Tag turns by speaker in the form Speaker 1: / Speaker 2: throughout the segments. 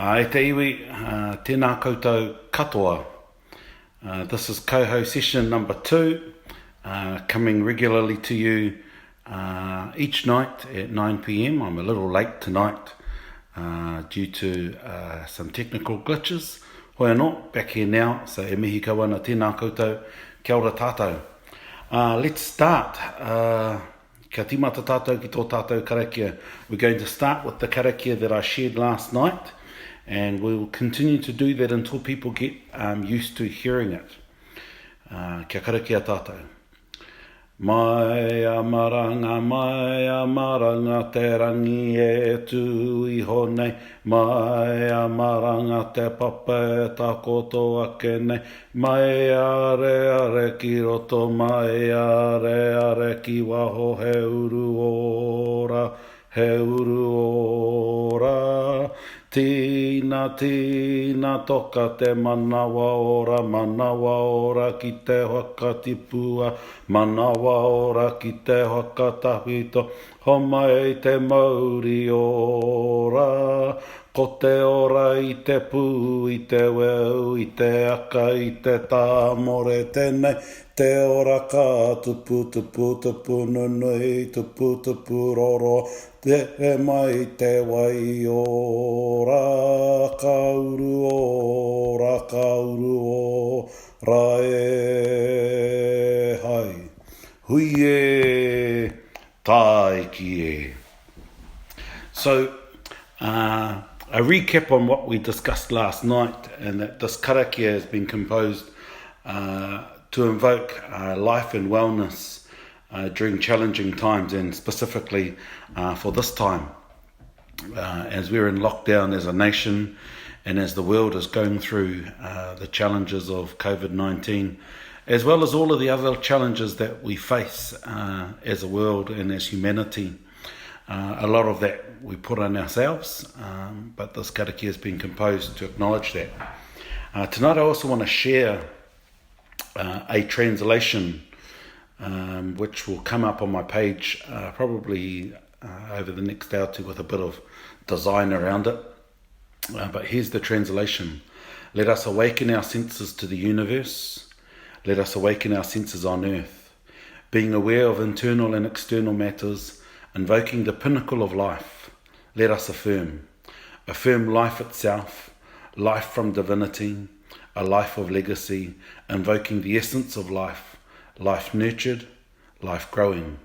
Speaker 1: E te iwi, tēnā koutou katoa. This is Kauhau Session number 2, coming regularly to you each night at 9 p.m. I'm a little late tonight due to some technical glitches. Hoi anō, back here now, so e mihi kawana tēnā koutou, kia ora tātou. Let's start. Kia timata tātou ki tō tātou karakia. We're going to start with the karakia that I shared last night, and we will continue to do that until people get used to hearing it. Kia karakia tātou. Maia, maranga, te rangi e tu I honei. Maia, maranga, te papa e tako ake nei. Maia, are ki roto, maia, are ki waho, he uru ora. Tīna toka te manawa ora ki te whakatipua, manawa ora ki te whakatahito, homa e te mauri ora. Ko te ora I te pū, I te weu, I te aka, I te tāmore tēnei, te ora ka tupu, nunui, tupu, roro, te mai te wai ora, kauru ora e hai. Hui e, tai ki e. So, a recap on what we discussed last night, and that this karakia has been composed to invoke life and wellness during challenging times, and specifically for this time, as we're in lockdown as a nation and as the world is going through the challenges of COVID-19, as well as all of the other challenges that we face as a world and as humanity. A lot of that we put on ourselves, but this karakia has been composed to acknowledge that. Tonight I also want to share a translation which will come up on my page probably over the next hour or two with a bit of design around it. But here's the translation. Let us awaken our senses to the universe. Let us awaken our senses on earth, being aware of internal and external matters, invoking the pinnacle of life. Let us affirm life itself, life from divinity, a life of legacy, invoking the essence of life, life nurtured, life growing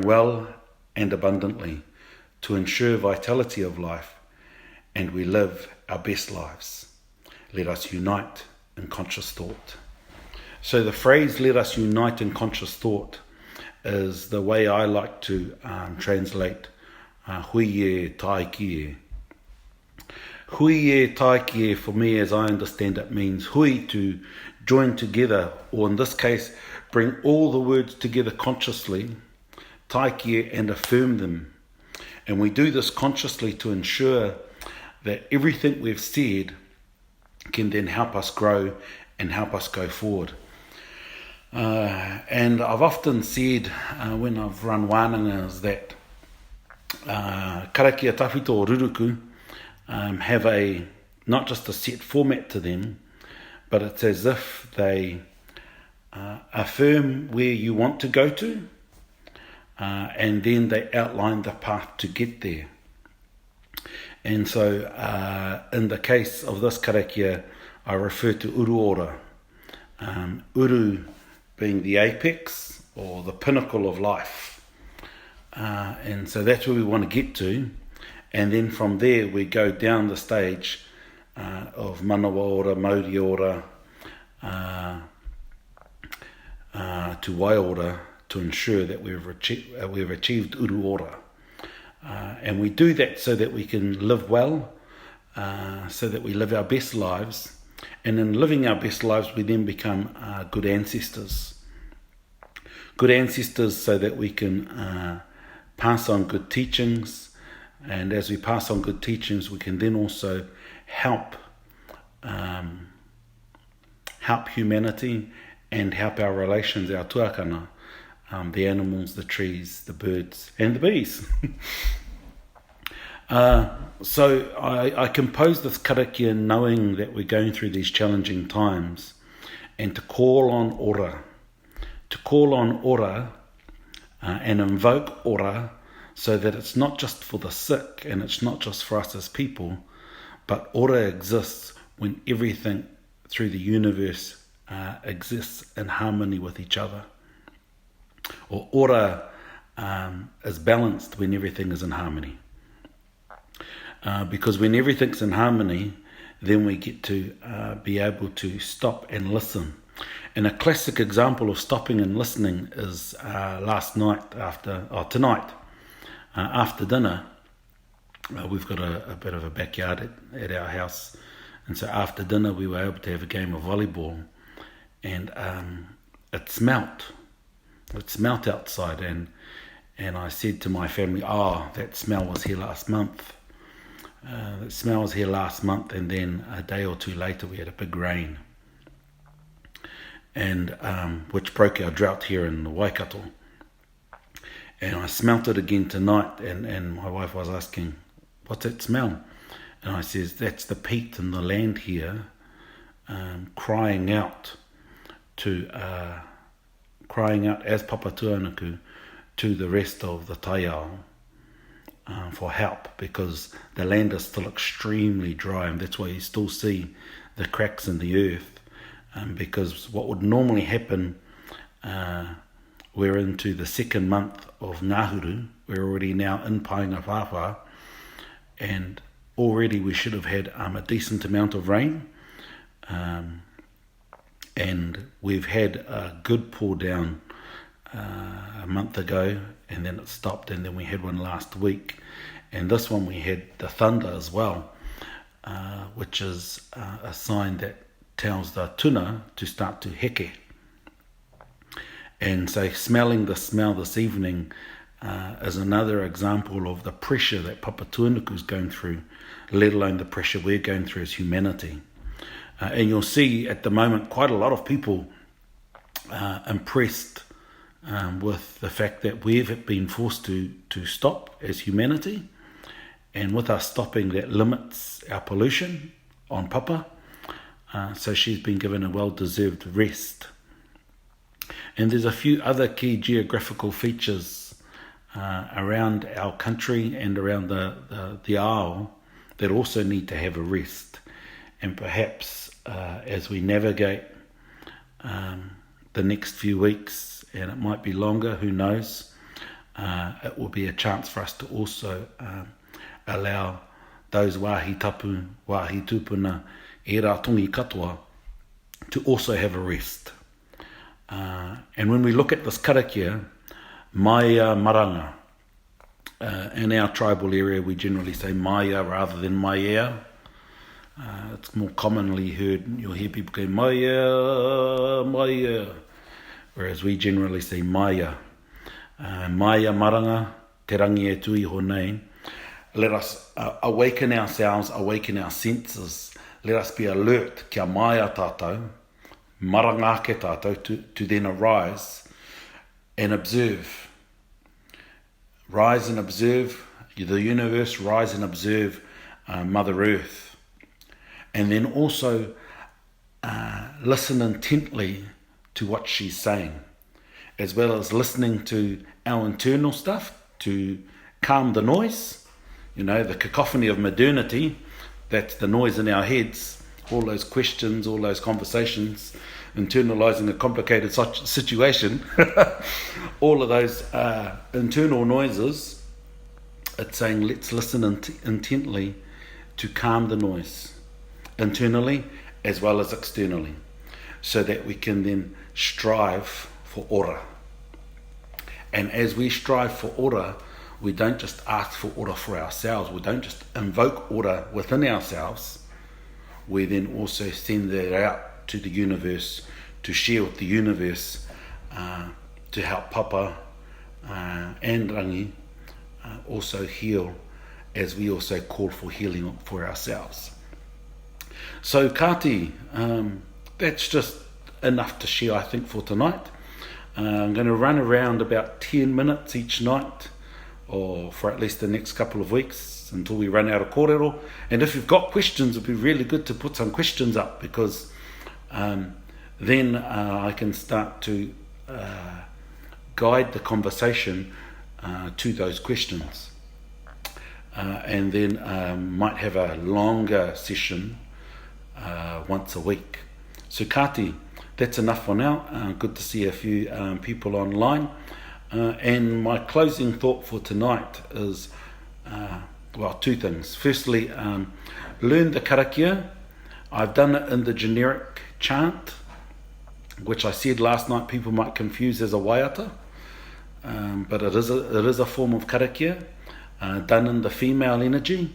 Speaker 1: well and abundantly, to ensure vitality of life, and we live our best lives. Let us unite in conscious thought. So the phrase, let us unite in conscious thought, is the way I like to translate hui e tai ki e. Hui e tai ki e, for me, as I understand it, means hui, to join together, or in this case, bring all the words together consciously, tai ki e, and affirm them. And we do this consciously to ensure that everything we've said can then help us grow and help us go forward. And I've often said when I've run wānangas that karakia tawhito o ruruku have not just a set format to them, but it's as if they affirm where you want to go to, and then they outline the path to get there. And so in the case of this karakia, I refer to uru ora. Uru being the apex or the pinnacle of life. And so that's where we want to get to. And then from there we go down the stage of manawa ora, mauri ora, to wai ora, to ensure that we've achieved uru ora. And we do that so that we can live well, so that we live our best lives. And in living our best lives, we then become good ancestors. Good ancestors so that we can pass on good teachings. And as we pass on good teachings, we can then also help humanity and help our relations, our tuakana, the animals, the trees, the birds, and the bees. So I composed this karakia knowing that we're going through these challenging times, and to call on ora. To call on ora and invoke ora, so that it's not just for the sick and it's not just for us as people, but ora exists when everything through the universe exists in harmony with each other. Or ora is balanced when everything is in harmony. Because when everything's in harmony, then we get to be able to stop and listen. And a classic example of stopping and listening is tonight after dinner. We've got a bit of a backyard at our house, and so after dinner we were able to have a game of volleyball, and it smelt outside, and I said to my family, that smell was here last month. The smell was here last month, and then a day or two later we had a big rain, and which broke our drought here in the Waikato. And I smelt it again tonight, and my wife was asking, "What's that smell?" And I says, "That's the peat in the land here, crying out as Papa Tuanuku to the rest of the taiao for help, because the land is still extremely dry, and that's why you still see the cracks in the earth, because what would normally happen, we're into the second month of Ngāhuru, we're already now in Painga Whawha, and already we should have had a decent amount of rain, and we've had a good pour down a month ago, and then it stopped, and then we had one last week, and this one we had the thunder as well, which is a sign that tells the tuna to start to heke. And so smelling the smell this evening is another example of the pressure that Papa Tuanuku is going through, let alone the pressure we're going through as humanity. And you'll see at the moment quite a lot of people impressed with the fact that we've been forced to stop as humanity, and with us stopping, that limits our pollution on Papa, so she's been given a well-deserved rest. And there's a few other key geographical features around our country and around the ao that also need to have a rest, and perhaps as we navigate the next few weeks, and it might be longer, who knows, it will be a chance for us to also allow those wāhi tapu, wāhi tūpuna, e rā tongi katoa, to also have a rest. And when we look at this karakia, Maia Maranga, in our tribal area we generally say Maia rather than Maia. It's more commonly heard, you'll hear people go Maia, Maia, whereas we generally say Maia. Maia Maranga, te rangi e tui honei. Let us awaken ourselves, awaken our senses. Let us be alert, kia Maia tātou, maranga ke tātou, to then arise and observe. Rise and observe the universe, rise and observe Mother Earth. And then also listen intently to what she's saying, as well as listening to our internal stuff to calm the noise, the cacophony of modernity, that's the noise in our heads, all those questions, all those conversations, internalizing a complicated situation, all of those internal noises. It's saying let's listen intently to calm the noise, internally as well as externally, so that we can then strive for ora. And as we strive for ora, we don't just ask for ora for ourselves, we don't just invoke ora within ourselves, we then also send that out to the universe, to share with the universe, to help Papa and Rangi also heal, as we also call for healing for ourselves. So Kati, that's just enough to share, I think, for tonight. I'm going to run around about 10 minutes each night or for at least the next couple of weeks until we run out of kōrero. And if you've got questions, it'd be really good to put some questions up, because then I can start to guide the conversation to those questions. And then might have a longer session once a week. So Kati, that's enough for now. Good to see a few people online. And my closing thought for tonight is, two things. Firstly, learn the karakia. I've done it in the generic chant, which I said last night people might confuse as a waiata, but it is a form of karakia, done in the female energy.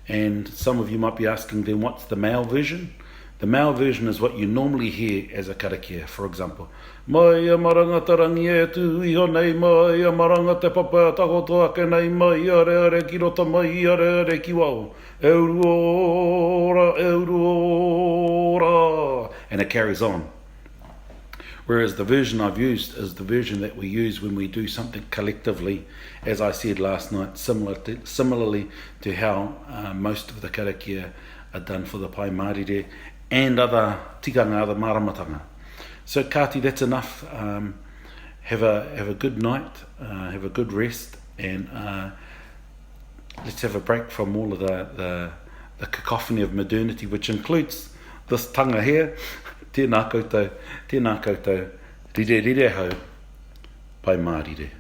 Speaker 1: And some of you might be asking, then what's the male version? The male version is what you normally hear as a karakia. For example, Maia maranga tarangi e tu iho nei, Maia maranga te papa takoto ake nei, Maia re are ki rota, Maia re are ki wau, Euroora, and it carries on. Whereas the version I've used is the version that we use when we do something collectively, as I said last night, similarly to how most of the karakia are done for the pai marire and other tikanga, other maramatanga. So Kati, that's enough. Have a good night, have a good rest, and let's have a break from all of the cacophony of modernity, which includes this tanga here. Tēnā koutou, rire hau, pai marire.